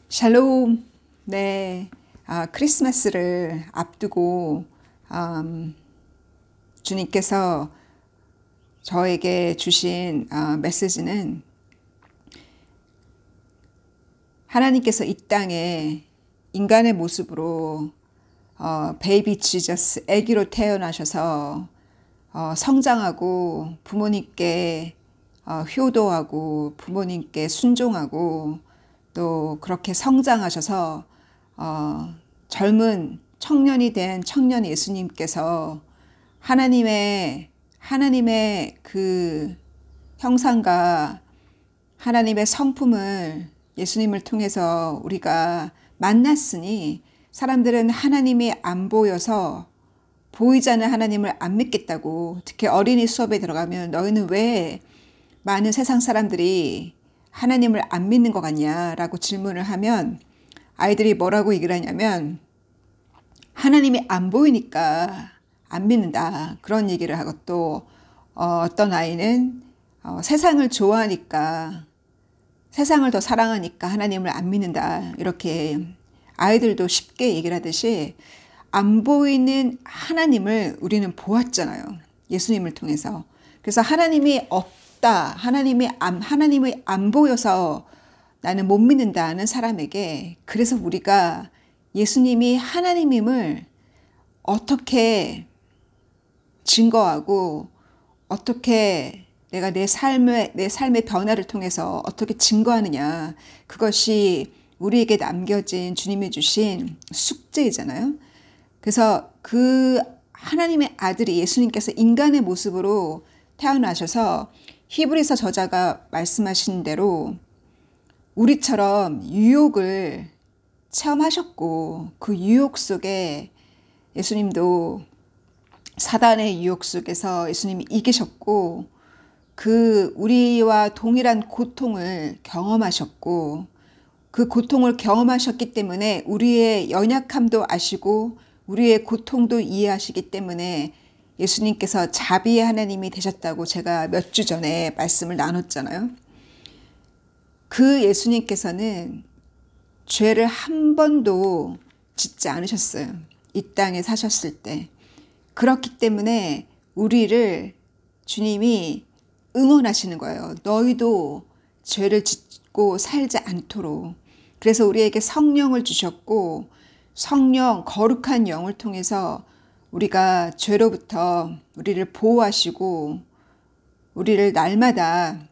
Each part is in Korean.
샬롬. 네, 크리스마스를 앞두고 주님께서 저에게 주신 메시지는 하나님께서 이 땅에 인간의 모습으로 베이비 지저스, 아기로 태어나셔서 성장하고 부모님께 효도하고 부모님께 순종하고 또 그렇게 성장하셔서 젊은 청년이 된 청년 예수님께서 하나님의 그 형상과 하나님의 성품을 예수님을 통해서 우리가 만났으니 사람들은 하나님이 안 보여서 보이지 않는 하나님을 안 믿겠다고. 특히 어린이 수업에 들어가면 너희는 왜 많은 세상 사람들이 하나님을 안 믿는 것 같냐라고 질문을 하면 아이들이 뭐라고 얘기를 하냐면 하나님이 안 보이니까 안 믿는다, 그런 얘기를 하고, 또 어떤 아이는 세상을 좋아하니까, 세상을 더 사랑하니까 하나님을 안 믿는다, 이렇게 아이들도 쉽게 얘기를 하듯이 안 보이는 하나님을 우리는 보았잖아요, 예수님을 통해서. 그래서 하나님이 없다, 하나님이 안 보여서 나는 못 믿는다는 사람에게, 그래서 우리가 예수님이 하나님임을 어떻게 증거하고, 어떻게 내가 내 삶의 변화를 통해서 어떻게 증거하느냐, 그것이 우리에게 남겨진 주님이 주신 숙제이잖아요. 그래서 그 하나님의 아들이 예수님께서 인간의 모습으로 태어나셔서 히브리서 저자가 말씀하신 대로 우리처럼 유혹을 체험하셨고, 그 유혹 속에 예수님도 사단의 유혹 속에서 예수님이 이기셨고, 그 우리와 동일한 고통을 경험하셨고, 그 고통을 경험하셨기 때문에 우리의 연약함도 아시고 우리의 고통도 이해하시기 때문에 예수님께서 자비의 하나님이 되셨다고 제가 몇 주 전에 말씀을 나눴잖아요. 그 예수님께서는 죄를 한 번도 짓지 않으셨어요, 이 땅에 사셨을 때. 그렇기 때문에 우리를 주님이 응원하시는 거예요. 너희도 죄를 짓고 살지 않도록. 그래서 우리에게 성령을 주셨고, 성령, 거룩한 영을 통해서 우리가 죄로부터 우리를 보호하시고 우리를 날마다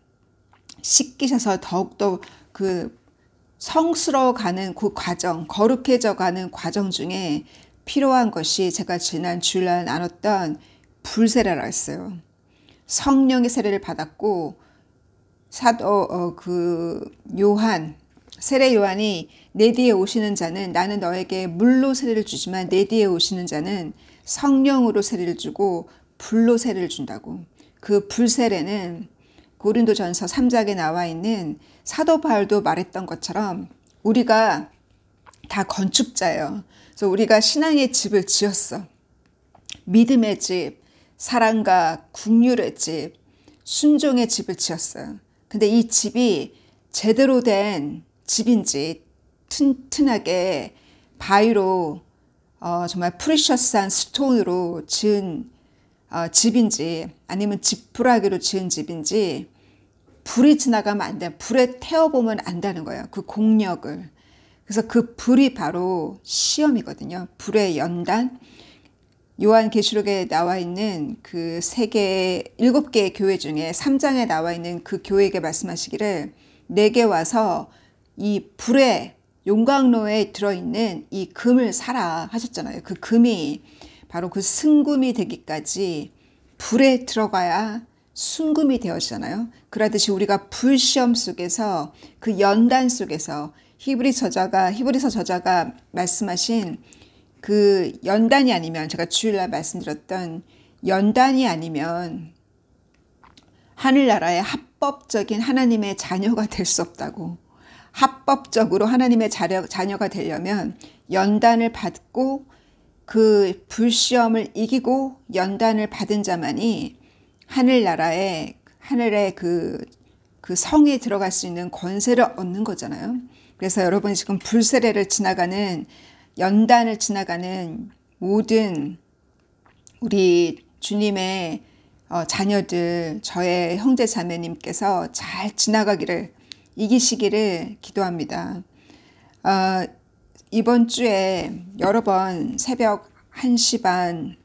씻기셔서 더욱더 그 성스러워가는 그 과정, 거룩해져 가는 과정 중에 필요한 것이 제가 지난 주일날 나눴던 불세례라 했어요. 성령의 세례를 받았고, 사도 세례 요한이 내 뒤에 오시는 자는, 나는 너에게 물로 세례를 주지만 내 뒤에 오시는 자는 성령으로 세례를 주고 불로 세례를 준다고. 그 불세례는 고린도전서 3장에 나와 있는 사도 바울도 말했던 것처럼 우리가 다 건축자예요. 그래서 우리가 신앙의 집을 지었어. 믿음의 집, 사랑과 긍휼의 집, 순종의 집을 지었어요. 근데 이 집이 제대로 된 집인지, 튼튼하게 바위로 정말 프리셔스한 스톤으로 지은 집인지, 아니면 지푸라기로 지은 집인지, 불이 지나가면 안 돼. 불에 태워보면 안다는 거예요, 그 공력을. 그래서 그 불이 바로 시험이거든요. 불의 연단. 요한계시록에 나와 있는 그 7개의 교회 중에 3장에 나와 있는 그 교회에게 말씀하시기를, 내게 와서 이 불의 용광로에 들어있는 이 금을 사라 하셨잖아요. 그 금이 바로 그 승금이 되기까지 불에 들어가야 순금이 되었잖아요. 그러듯이 우리가 불시험 속에서, 그 연단 속에서 히브리서 저자가 말씀하신 그 연단이 아니면, 제가 주일날 말씀드렸던 연단이 아니면 하늘나라의 합법적인 하나님의 자녀가 될 수 없다고. 합법적으로 하나님의 자녀가 되려면 연단을 받고 그 불시험을 이기고 연단을 받은 자만이 하늘의 그 성에 들어갈 수 있는 권세를 얻는 거잖아요. 그래서 여러분이 지금 불세례를 지나가는, 연단을 지나가는 모든 우리 주님의 자녀들, 저의 형제 자매님께서 잘 지나가기를, 이기시기를 기도합니다. 이번 주에 여러 번 새벽 1시 반,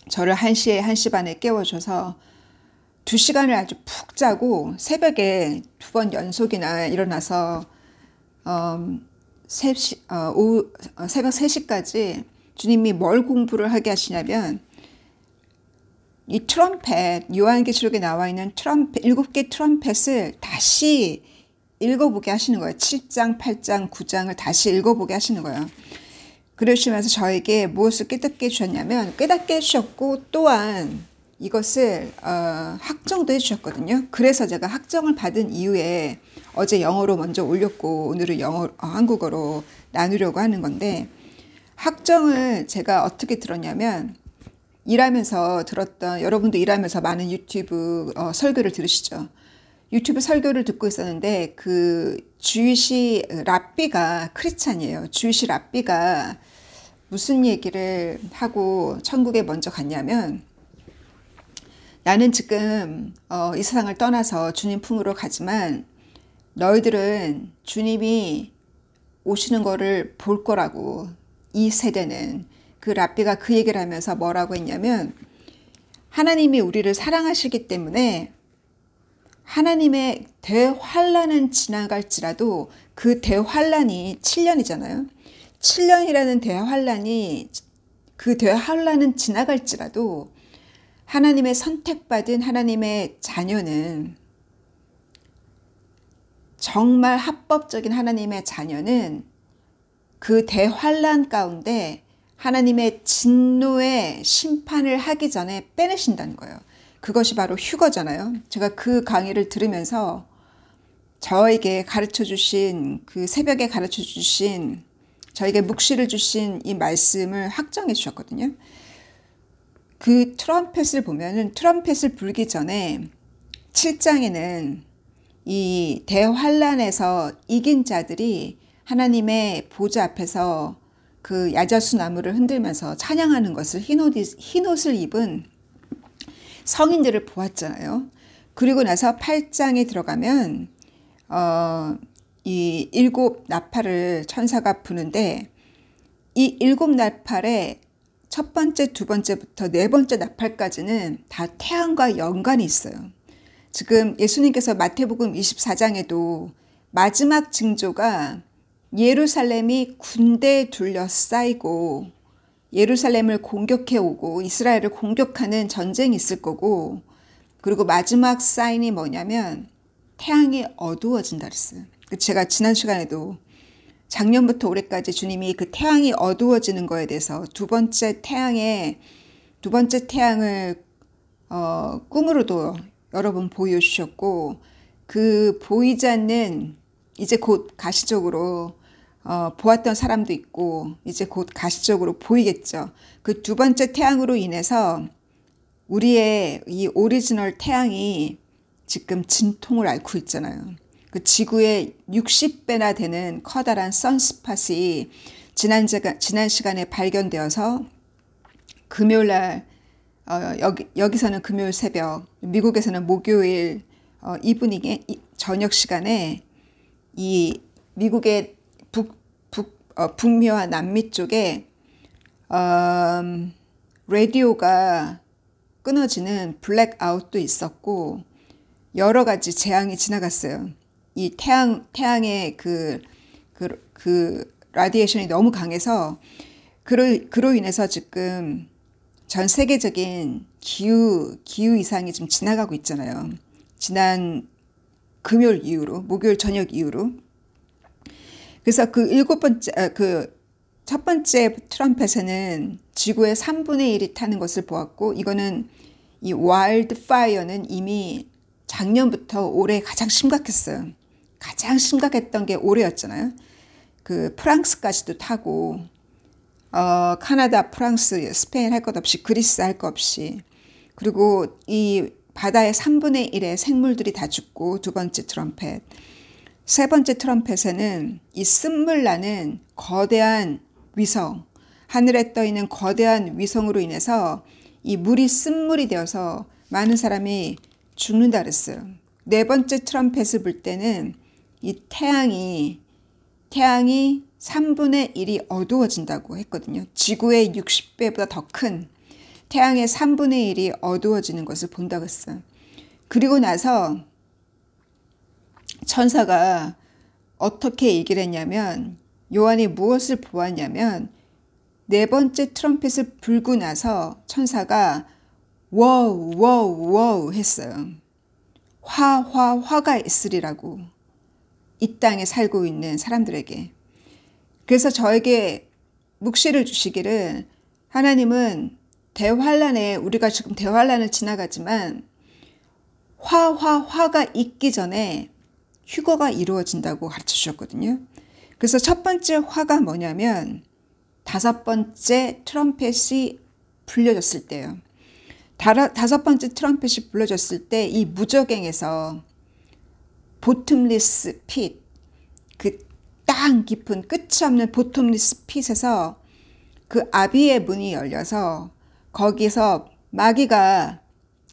저를 1시 반에 깨워줘서 2시간을 아주 푹 자고 새벽에 2번 연속이나 일어나서 새벽 3시까지 주님이 뭘 공부를 하게 하시냐면, 이 트럼펫, 요한계시록에 나와 있는 트럼펫, 7개 트럼펫을 다시 읽어보게 하시는 거예요. 7장, 8장, 9장을 다시 읽어보게 하시는 거예요. 그러시면서 저에게 무엇을 깨닫게 해주셨냐면, 깨닫게 해주셨고 또한 이것을 학정도 해주셨거든요. 그래서 제가 학정을 받은 이후에 어제 영어로 먼저 올렸고 오늘은 한국어로 나누려고 하는 건데, 학정을 제가 어떻게 들었냐면, 일하면서 들었던, 여러분도 일하면서 많은 유튜브 설교를 들으시죠. 유튜브 설교를 듣고 있었는데, 그 주이시 랍비가 크리스찬이에요. 주이시 랍비가 무슨 얘기를 하고 천국에 먼저 갔냐면, 나는 지금 이 세상을 떠나서 주님 품으로 가지만 너희들은 주님이 오시는 거를 볼 거라고. 이 세대는, 그 랍비가 그 얘기를 하면서 뭐라고 했냐면, 하나님이 우리를 사랑하시기 때문에 하나님의 대환란은 지나갈지라도, 그 대환란이 7년이잖아요. 7년이라는 대환란이, 그 대환란은 지나갈지라도 하나님의 선택받은 하나님의 자녀는, 정말 합법적인 하나님의 자녀는 그 대환란 가운데 하나님의 진노의 심판을 하기 전에 빼내신다는 거예요. 그것이 바로 휴거잖아요. 제가 그 강의를 들으면서 저에게 가르쳐 주신, 그 새벽에 가르쳐 주신, 저에게 묵시를 주신 이 말씀을 확정해 주셨거든요. 그 트럼펫을 보면은, 트럼펫을 불기 전에 7장에는 이 대환란에서 이긴 자들이 하나님의 보좌 앞에서 그 야자수 나무를 흔들면서 찬양하는 것을, 흰옷을 입은 성인들을 보았잖아요. 그리고 나서 8장에 들어가면 이 7나팔을 천사가 부는데, 이 7나팔의 첫 번째, 두 번째부터 네 번째 나팔까지는 다 태양과 연관이 있어요. 지금 예수님께서 마태복음 24장에도 마지막 징조가 예루살렘이 군대에 둘러싸이고 예루살렘을 공격해 오고 이스라엘을 공격하는 전쟁이 있을 거고, 그리고 마지막 사인이 뭐냐면 태양이 어두워진다 그랬어요. 제가 지난 시간에도 작년부터 올해까지 주님이 그 태양이 어두워지는 거에 대해서 두 번째 태양을 꿈으로도 여러 번 보여주셨고, 그 보이지 않는, 이제 곧 가시적으로 보았던 사람도 있고 이제 곧 가시적으로 보이겠죠. 그 두 번째 태양으로 인해서 우리의 이 오리지널 태양이 지금 진통을 앓고 있잖아요. 그 지구의 60배나 되는 커다란 선스팟이 지난 시간에 발견되어서 금요일날, 여기서는 금요일 새벽, 미국에서는 목요일 이브닝에, 저녁 시간에 이 미국의 북미와 남미 쪽에 라디오가 끊어지는 블랙아웃도 있었고 여러 가지 재앙이 지나갔어요. 이 태양의 그 라디에이션이 너무 강해서 그로 인해서 지금 전 세계적인 기후 이상이 좀 지나가고 있잖아요. 지난 금요일 이후로, 목요일 저녁 이후로. 그래서 첫 번째 트럼펫에는 지구의 3분의 1이 타는 것을 보았고, 이거는 이 와일드 파이어는 이미 작년부터 올해 가장 심각했어요. 가장 심각했던 게 올해였잖아요. 그 프랑스까지도 타고, 카나다, 프랑스, 스페인 할 것 없이, 그리스 할 것 없이, 그리고 이 바다의 3분의 1의 생물들이 다 죽고, 두 번째 트럼펫. 세 번째 트럼펫에는 이 쓴물 나는 거대한 위성, 하늘에 떠 있는 거대한 위성으로 인해서 이 물이 쓴물이 되어서 많은 사람이 죽는다 그랬어요. 네 번째 트럼펫을 불 때는 이 태양이 3분의 1이 어두워진다고 했거든요. 지구의 60배보다 더 큰 태양의 3분의 1이 어두워지는 것을 본다고 했어요. 그리고 나서 천사가 어떻게 얘기를 했냐면, 요한이 무엇을 보았냐면, 네 번째 트럼펫을 불고 나서 천사가 워우 워우 워우 했어요. 화가 있으리라고, 이 땅에 살고 있는 사람들에게. 그래서 저에게 묵시를 주시기를, 하나님은 대환란에, 우리가 지금 대환란을 지나가지만 화가 있기 전에 휴거가 이루어진다고 가르쳐 주셨거든요. 그래서 첫 번째 화가 뭐냐면 다섯 번째 트럼펫이 불려졌을 때요. 다섯 번째 트럼펫이 불려졌을 때 이 무저갱에서 보텀리스 핏, 그 땅 깊은 끝이 없는 보텀리스 핏에서 그 아비의 문이 열려서 거기서 마귀가,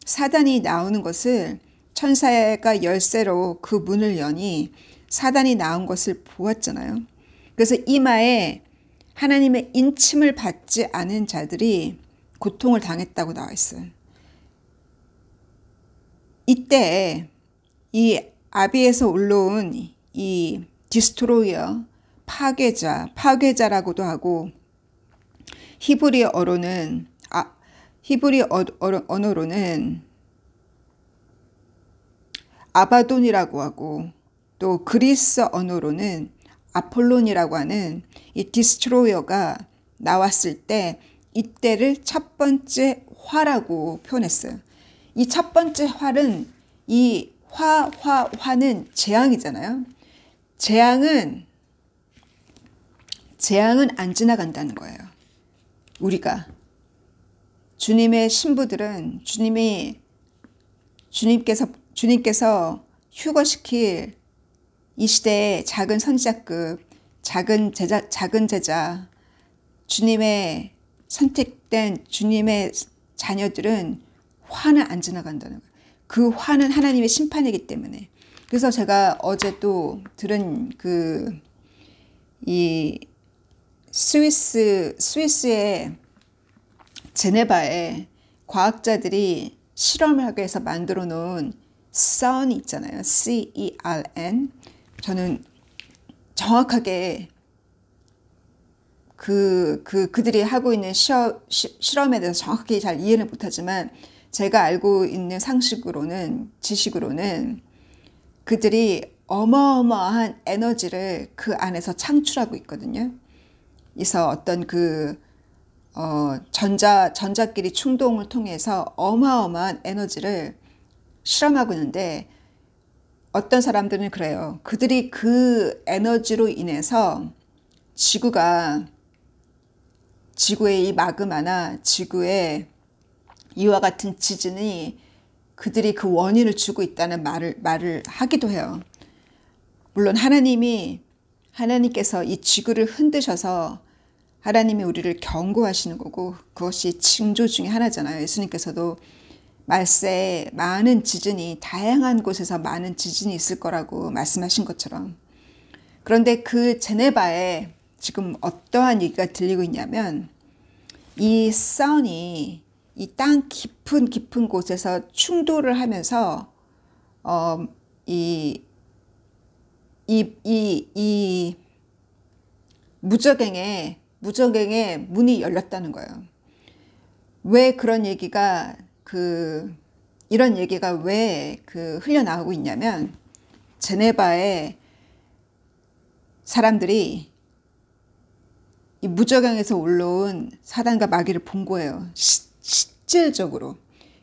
사단이 나오는 것을, 천사가 열쇠로 그 문을 여니 사단이 나온 것을 보았잖아요. 그래서 이마에 하나님의 인침을 받지 않은 자들이 고통을 당했다고 나와 있어요. 이때 이 아비에서 올라온 이 디스트로이어, 파괴자라고도 하고, 히브리 언어로는 아바돈이라고 하고, 또 그리스 언어로는 아폴론이라고 하는 이 디스트로이어가 나왔을 때, 이때를 첫 번째 화라고 표현했어요. 이 첫 번째 화는, 이 화는 재앙이잖아요. 재앙은 안 지나간다는 거예요. 우리가, 주님의 신부들은 주님께서 휴거시킬 이 시대의 작은 선지자급, 작은 제자, 주님의 선택된 주님의 자녀들은 화는 안 지나간다는 거예요. 그 화는 하나님의 심판이기 때문에. 그래서 제가 어제 또 들은 이 스위스의 제네바에 과학자들이 실험을 하기 위해서 만들어 놓은 CERN 있잖아요. CERN. 저는 정확하게 그들이 하고 있는 실험에 대해서 정확하게 잘 이해는 못하지만, 제가 알고 있는 지식으로는 그들이 어마어마한 에너지를 그 안에서 창출하고 있거든요. 그래서 어떤 전자끼리 충동을 통해서 어마어마한 에너지를 실험하고 있는데, 어떤 사람들은 그래요. 그들이 그 에너지로 인해서 지구의 이 마그마나 지구의 이와 같은 지진이, 그들이 그 원인을 주고 있다는 말을 하기도 해요. 물론 하나님께서 이 지구를 흔드셔서 하나님이 우리를 경고하시는 거고, 그것이 징조 중에 하나잖아요. 예수님께서도 말세에 많은 지진이, 다양한 곳에서 많은 지진이 있을 거라고 말씀하신 것처럼. 그런데 그 제네바에 지금 어떠한 얘기가 들리고 있냐면, 이 선이 이 땅 깊은 곳에서 충돌을 하면서 이 무저갱의 문이 열렸다는 거예요. 왜 그런 얘기가 이런 얘기가 왜 흘려나오고 있냐면, 제네바의 사람들이 이 무저갱에서 올라온 사단과 마귀를 본 거예요. 실질적으로.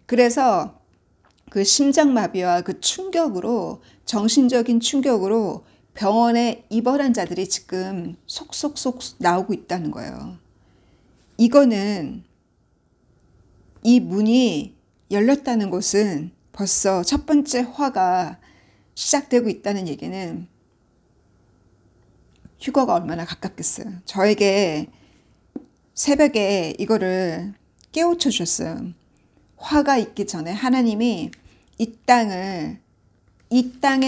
그래서 그 심장마비와 그 충격으로, 정신적인 충격으로 병원에 입원한 자들이 지금 속속속 나오고 있다는 거예요. 이거는, 이 문이 열렸다는 것은 벌써 첫 번째 화가 시작되고 있다는 얘기는 휴거가 얼마나 가깝겠어요. 저에게 새벽에 이거를 깨우쳐 주셨어요. 화가 있기 전에 하나님이 이 땅에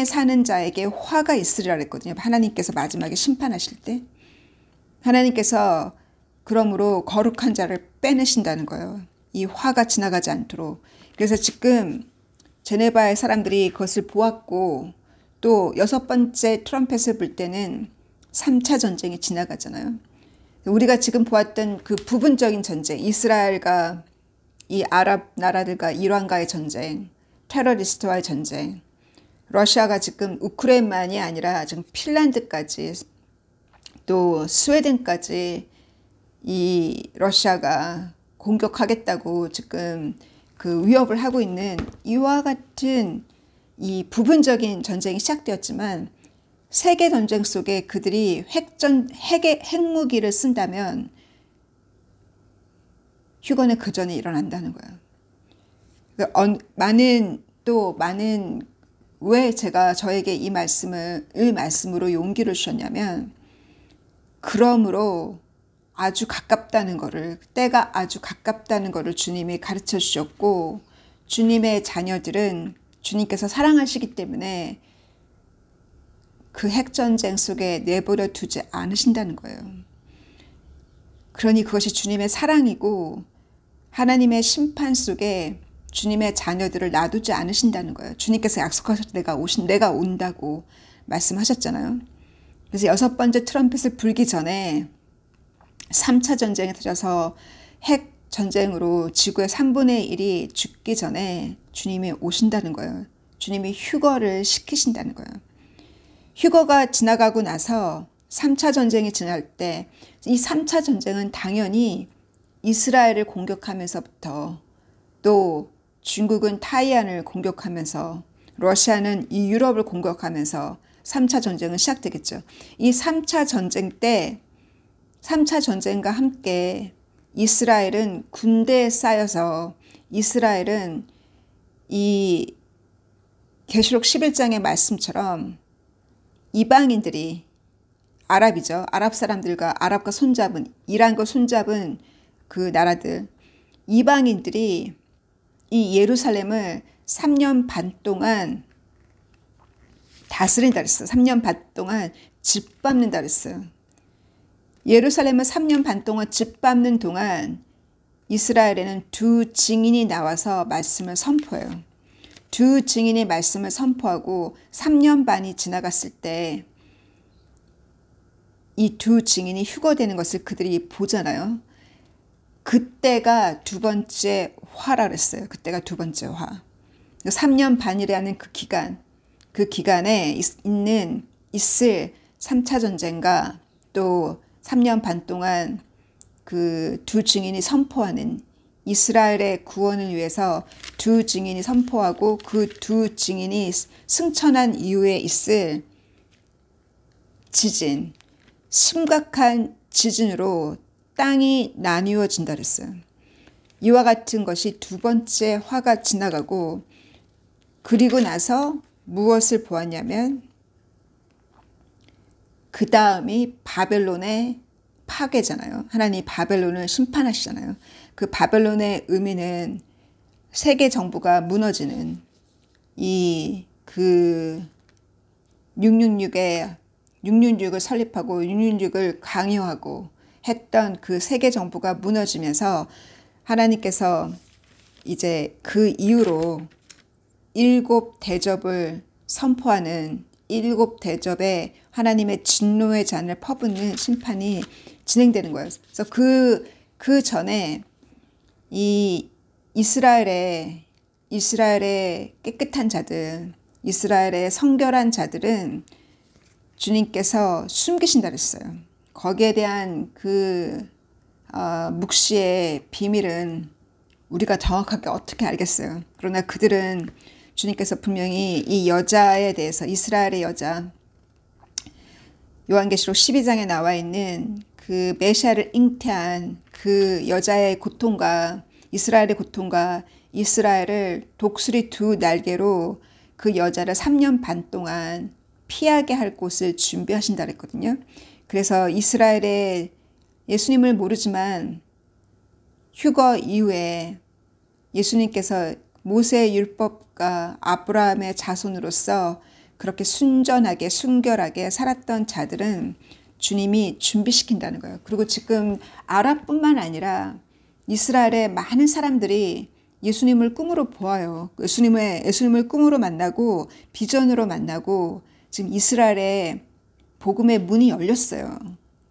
사는 자에게 화가 있으리라 그랬거든요. 하나님께서 마지막에 심판하실 때. 하나님께서 그러므로 거룩한 자를 빼내신다는 거예요. 이 화가 지나가지 않도록. 그래서 지금 제네바의 사람들이 그것을 보았고 또 6번째 트럼펫을 불 때는 3차 전쟁이 지나가잖아요. 우리가 지금 보았던 그 부분적인 전쟁, 이스라엘과 이 아랍 나라들과 이란과의 전쟁, 테러리스트와의 전쟁, 러시아가 지금 우크라이나만이 아니라 지금 핀란드까지 또 스웨덴까지 이 러시아가 공격하겠다고 지금 그 위협을 하고 있는 이와 같은 이 부분적인 전쟁이 시작되었지만 세계 전쟁 속에 그들이 핵무기를 쓴다면 휴거는 그 전에 일어난다는 거예요. 많은 왜 제가 저에게 이 말씀으로 용기를 주셨냐면 그러므로 아주 가깝다는 거를 때가 아주 가깝다는 거를 주님이 가르쳐 주셨고 주님의 자녀들은 주님께서 사랑하시기 때문에 그 핵전쟁 속에 내버려 두지 않으신다는 거예요. 그러니 그것이 주님의 사랑이고 하나님의 심판 속에 주님의 자녀들을 놔두지 않으신다는 거예요. 주님께서 약속하셔서 내가 온다고 말씀하셨잖아요. 그래서 6번째 트럼펫을 불기 전에 3차 전쟁에 터져서 핵 전쟁으로 지구의 3분의 1이 죽기 전에 주님이 오신다는 거예요. 주님이 휴거를 시키신다는 거예요. 휴거가 지나가고 나서 3차 전쟁이 지날 때 이 3차 전쟁은 당연히 이스라엘을 공격하면서부터 또 중국은 타이완을 공격하면서 러시아는 이 유럽을 공격하면서 3차 전쟁은 시작되겠죠. 이 3차 전쟁 때 3차 전쟁과 함께 이스라엘은 군대에 쌓여서 이스라엘은 이 계시록 11장의 말씀처럼 이방인들이 아랍이죠. 아랍 사람들과 아랍과 손잡은 이란과 손잡은 그 나라들 이방인들이 이 예루살렘을 3년 반 동안 다스린다 그랬어요. 3년 반 동안 짓밟는다 그랬어요. 예루살렘을 3년 반 동안 짓밟는 동안 이스라엘에는 두 증인이 나와서 말씀을 선포해요. 두 증인이 말씀을 선포하고 3년 반이 지나갔을 때 이 두 증인이 휴거되는 것을 그들이 보잖아요. 그때가 두 번째 화라 그랬어요. 그때가 두 번째 화. 3년 반이라는 그 기간에 있을 3차 전쟁과 또 3년 반 동안 그 두 증인이 선포하는 이스라엘의 구원을 위해서 두 증인이 선포하고 그 두 증인이 승천한 이후에 있을 지진, 심각한 지진으로 땅이 나뉘어진다 그랬어요. 이와 같은 것이 두 번째 화가 지나가고 그리고 나서 무엇을 보았냐면 그 다음이 바벨론의 파괴잖아요. 하나님이 바벨론을 심판하시잖아요. 그 바벨론의 의미는 세계 정부가 무너지는 그 666을 설립하고 666을 강요하고 했던 그 세계 정부가 무너지면서 하나님께서 이제 그 이후로 7 대접을 선포하는 7 대접에 하나님의 진노의 잔을 퍼붓는 심판이 진행되는 거예요. 그래서 그 전에 이 이스라엘의 깨끗한 자들, 이스라엘의 성결한 자들은 주님께서 숨기신다 그랬어요. 거기에 대한 그 묵시의 비밀은 우리가 정확하게 어떻게 알겠어요. 그러나 그들은 주님께서 분명히 이 여자에 대해서 이스라엘의 여자 요한계시록 12장에 나와 있는 그 메시아를 잉태한 그 여자의 고통과 이스라엘의 고통과 이스라엘을 독수리 2 날개로 그 여자를 3년 반 동안 피하게 할 곳을 준비하신다 그랬거든요. 그래서 이스라엘의 예수님을 모르지만 휴거 이후에 예수님께서 모세의 율법과 아브라함의 자손으로서 그렇게 순전하게 순결하게 살았던 자들은 주님이 준비시킨다는 거예요. 그리고 지금 아랍뿐만 아니라 이스라엘의 많은 사람들이 예수님을 꿈으로 보아요. 예수님을 꿈으로 만나고 비전으로 만나고 지금 이스라엘의 복음의 문이 열렸어요.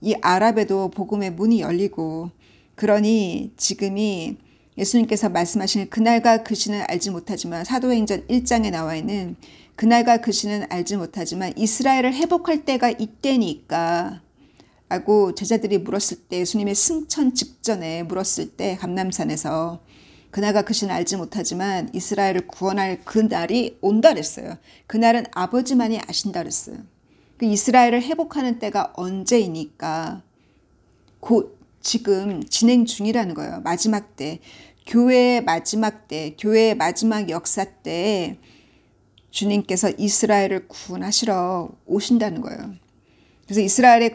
이 아랍에도 복음의 문이 열리고, 그러니 지금이 예수님께서 말씀하신 그날과 그 시는 알지 못하지만, 사도행전 1장에 나와 있는 그날과 그 시는 알지 못하지만 이스라엘을 회복할 때가 이때니까 라고 제자들이 물었을 때, 예수님의 승천 직전에 물었을 때 감람산에서 그날과 그 시는 알지 못하지만 이스라엘을 구원할 그날이 온다 그랬어요. 그날은 아버지만이 아신다 그랬어요. 그 이스라엘을 회복하는 때가 언제이니까 곧 지금 진행 중이라는 거예요. 마지막 때, 교회의 마지막 때, 교회의 마지막 역사 때에 주님께서 이스라엘을 구원하시러 오신다는 거예요. 그래서 이스라엘의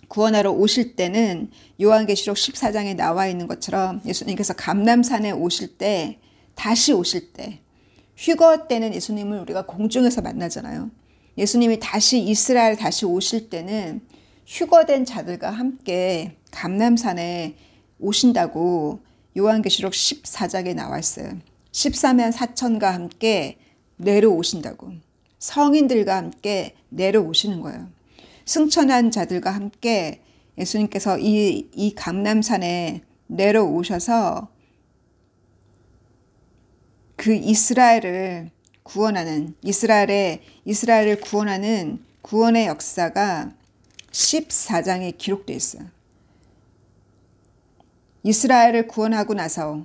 구원하러 오실 때는 요한계시록 14장에 나와 있는 것처럼 예수님께서 감람산에 오실 때, 다시 오실 때, 휴거 때는 예수님을 우리가 공중에서 만나잖아요. 예수님이 다시 이스라엘 다시 오실 때는 휴거된 자들과 함께 감람산에 오신다고 요한계시록 14장에 나와 있어요. 14만 4천과 함께 내려오신다고. 성인들과 함께 내려오시는 거예요. 승천한 자들과 함께 예수님께서 이 감람산에 내려오셔서 그 이스라엘을 구원하는, 이스라엘을 구원하는 구원의 역사가 14장에 기록되어 있어요. 이스라엘을 구원하고 나서,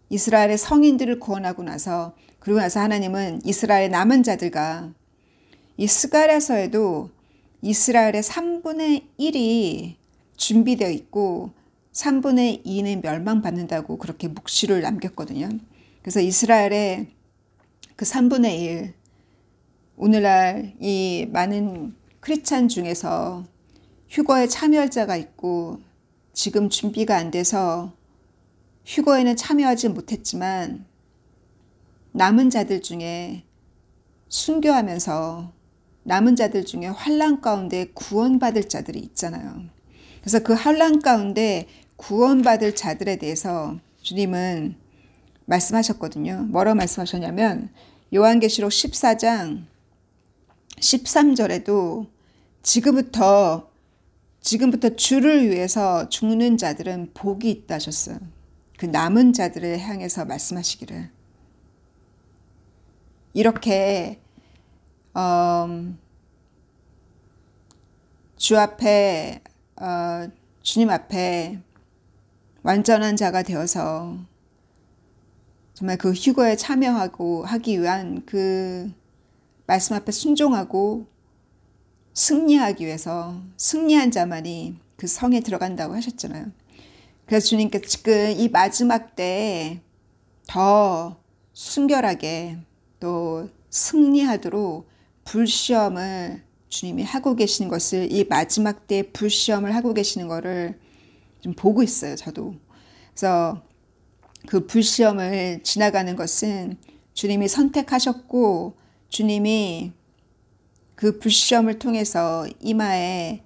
이스라엘의 성인들을 구원하고 나서, 그리고 나서 하나님은 이스라엘의 남은 자들과, 이 스가랴서에도 이스라엘의 3분의 1이 준비되어 있고 3분의 2는 멸망받는다고 그렇게 묵시를 남겼거든요. 그래서 이스라엘의 그 3분의 1, 오늘날 이 많은 크리스찬 중에서 휴거에 참여할 자가 있고 지금 준비가 안 돼서 휴거에는 참여하지 못했지만 남은 자들 중에 순교하면서 남은 자들 중에 환난 가운데 구원받을 자들이 있잖아요. 그래서 그 환난 가운데 구원받을 자들에 대해서 주님은 말씀하셨거든요. 뭐라고 말씀하셨냐면 요한계시록 14장 13절에도 지금부터 주를 위해서 죽는 자들은 복이 있다 하셨어요. 그 남은 자들을 향해서 말씀하시기를. 이렇게 주님 앞에 완전한 자가 되어서 정말 그 휴거에 하기 위한 그 말씀 앞에 순종하고 승리하기 위해서 승리한 자만이 그 성에 들어간다고 하셨잖아요. 그래서 주님께서 지금 이 마지막 때에 더 순결하게 또 승리하도록 불시험을 주님이 하고 계시는 것을, 이 마지막 때 불시험을 하고 계시는 것을 좀 보고 있어요, 저도. 그래서 그 불시험을 지나가는 것은 주님이 선택하셨고 주님이 그 불시험을 통해서 이마에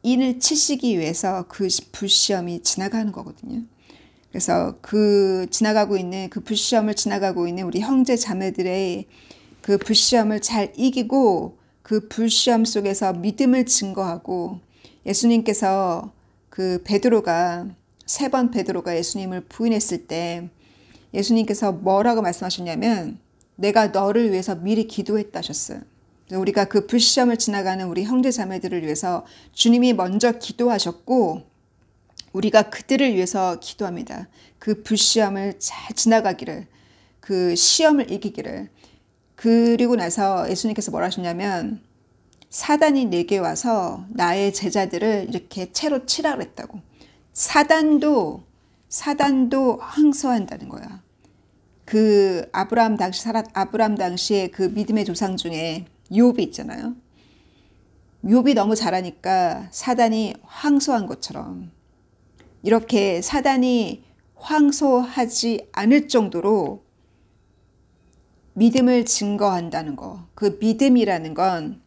인을 치시기 위해서 그 불시험이 지나가는 거거든요. 그래서 그 불시험을 지나가고 있는 우리 형제 자매들의 그 불시험을 잘 이기고 그 불시험 속에서 믿음을 증거하고, 예수님께서 그 세 번 베드로가 예수님을 부인했을 때 예수님께서 뭐라고 말씀하셨냐면 내가 너를 위해서 미리 기도했다 하셨어요. 우리가 그 불시험을 지나가는 우리 형제 자매들을 위해서 주님이 먼저 기도하셨고 우리가 그들을 위해서 기도합니다. 그 불시험을 잘 지나가기를, 그 시험을 이기기를. 그리고 나서 예수님께서 뭐라 하셨냐면 사단이 내게 와서 나의 제자들을 이렇게 채로 치라 그랬다고. 사단도 항소한다는 거야. 그 아브라함 당시에 그 믿음의 조상 중에 욥이 있잖아요. 욥이 너무 잘하니까 사단이 황소한 것처럼 이렇게 사단이 황소하지 않을 정도로 믿음을 증거한다는 거. 그 믿음이라는 건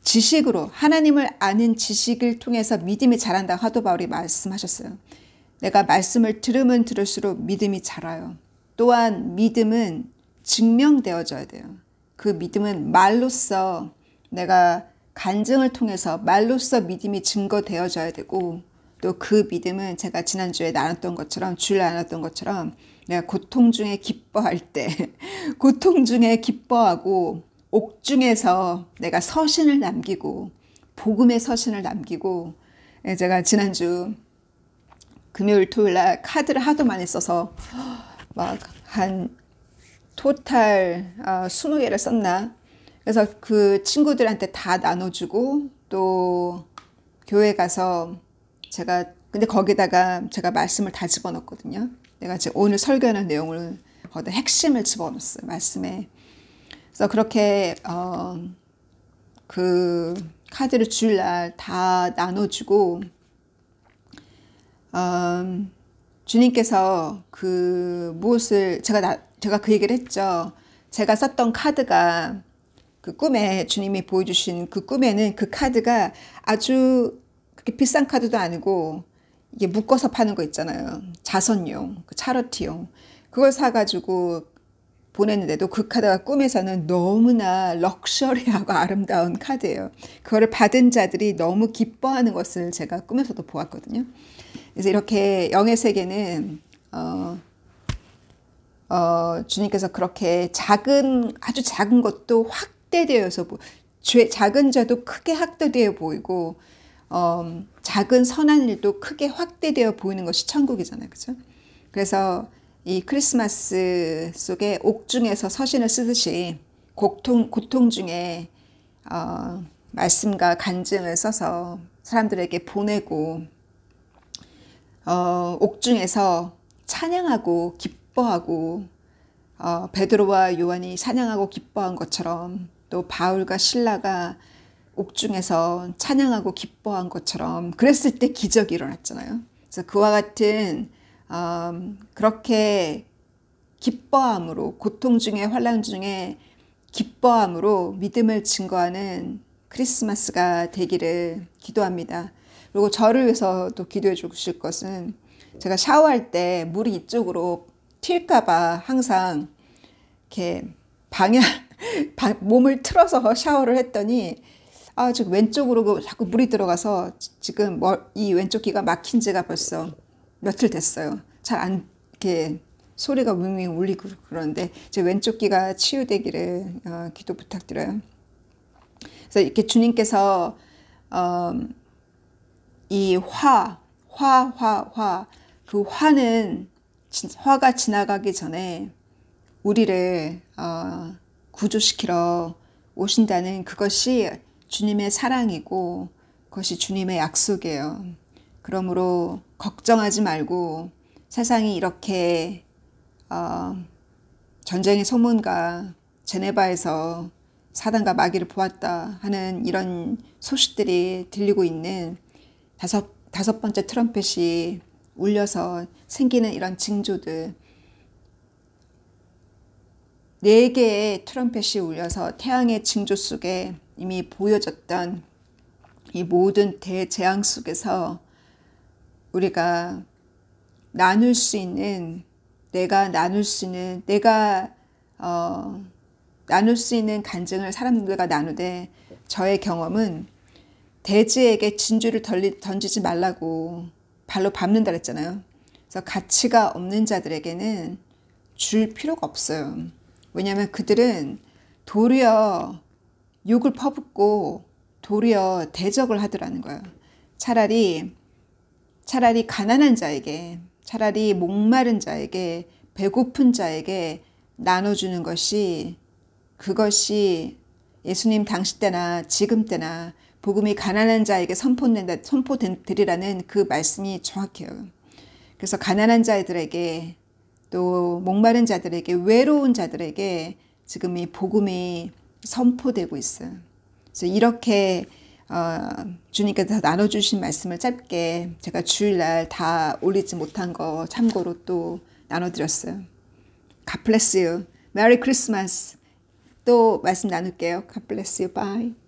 지식으로 하나님을 아는 지식을 통해서 믿음이 자란다. 사도 바울이 말씀하셨어요. 내가 말씀을 들으면 들을수록 믿음이 자라요. 또한 믿음은 증명되어져야 돼요. 그 믿음은 말로써 내가 간증을 통해서 말로써 믿음이 증거되어져야 되고 또 그 믿음은 제가 지난주에 나눴던 것처럼 주일에 나눴던 것처럼 내가 고통 중에 기뻐할 때 고통 중에 기뻐하고 옥중에서 내가 서신을 남기고 복음의 서신을 남기고 제가 지난주 금요일 토요일 날 카드를 하도 많이 써서 막 한 토탈 20개를 썼나. 그래서 그 친구들한테 다 나눠주고 또 교회 가서 제가 근데 거기다가 제가 말씀을 다 집어넣었거든요. 내가 지금 오늘 설교하는 내용을 거기다 핵심을 집어넣었어요. 말씀에. 그래서 그렇게 그 카드를 주일날 다 나눠주고 주님께서 그 무엇을 제가 그 얘기를 했죠. 제가 썼던 카드가 그 꿈에 주님이 보여주신 그 꿈에는 그 카드가 아주 그렇게 비싼 카드도 아니고 이게 묶어서 파는 거 있잖아요. 자선용, 그 차러티용. 그걸 사가지고 보냈는데도 그 카드가 꿈에서는 너무나 럭셔리하고 아름다운 카드예요. 그거를 받은 자들이 너무 기뻐하는 것을 제가 꿈에서도 보았거든요. 그래서 이렇게 영의 세계는 주님께서 그렇게 아주 작은 것도 확대되어서 작은 죄도 크게 확대되어 보이고 작은 선한 일도 크게 확대되어 보이는 것이 천국이잖아요. 그죠? 그래서 이 크리스마스 속에 옥중에서 서신을 쓰듯이 고통 중에 말씀과 간증을 써서 사람들에게 보내고 옥중에서 찬양하고 기뻐하고 베드로와 요한이 찬양하고 기뻐한 것처럼 또 바울과 실라가 옥중에서 찬양하고 기뻐한 것처럼 그랬을 때 기적이 일어났잖아요. 그래서 그와 같은 그렇게 기뻐함으로 고통 중에 환난 중에 기뻐함으로 믿음을 증거하는 크리스마스가 되기를 기도합니다. 그리고 저를 위해서도 기도해 주실 것은 제가 샤워할 때 물이 이쪽으로 튈까봐 항상 이렇게 몸을 틀어서 샤워를 했더니 지금 왼쪽으로 자꾸 물이 들어가서 지금 이 왼쪽 귀가 막힌 지가 벌써 며칠 됐어요. 잘 안 이렇게 소리가 윙윙 울리고 그러는데 제 왼쪽 귀가 치유되기를 기도 부탁드려요. 그래서 이렇게 주님께서 이 그 화는 화가 지나가기 전에 우리를 구조시키러 오신다는 그것이 주님의 사랑이고 그것이 주님의 약속이에요. 그러므로 걱정하지 말고 세상이 이렇게 전쟁의 소문과 제네바에서 사단과 마귀를 보았다 하는 이런 소식들이 들리고 있는 다섯 번째 트럼펫이 울려서 생기는 이런 징조들 4개의 트럼펫이 울려서 태양의 징조 속에 이미 보여졌던 이 모든 대재앙 속에서 우리가 나눌 수 있는 내가 나눌 수 있는 간증을 사람들과 나누되 저의 경험은 돼지에게 진주를 던지지 말라고 발로 밟는다 그랬잖아요. 그래서 가치가 없는 자들에게는 줄 필요가 없어요. 왜냐하면 그들은 도리어 욕을 퍼붓고 도리어 대적을 하더라는 거예요. 차라리 가난한 자에게, 차라리 목마른 자에게, 배고픈 자에게 나눠주는 것이 그것이 예수님 당시 때나 지금 때나 복음이 가난한 자에게 선포되리라는 그 말씀이 정확해요. 그래서 가난한 자들에게 또 목마른 자들에게 외로운 자들에게 지금 이 복음이 선포되고 있어요. 그래서 이렇게 주님께서 나눠주신 말씀을 짧게 제가 주일날 다 올리지 못한 거 참고로 또 나눠드렸어요. God bless you. Merry Christmas. 또 말씀 나눌게요. God bless you. Bye.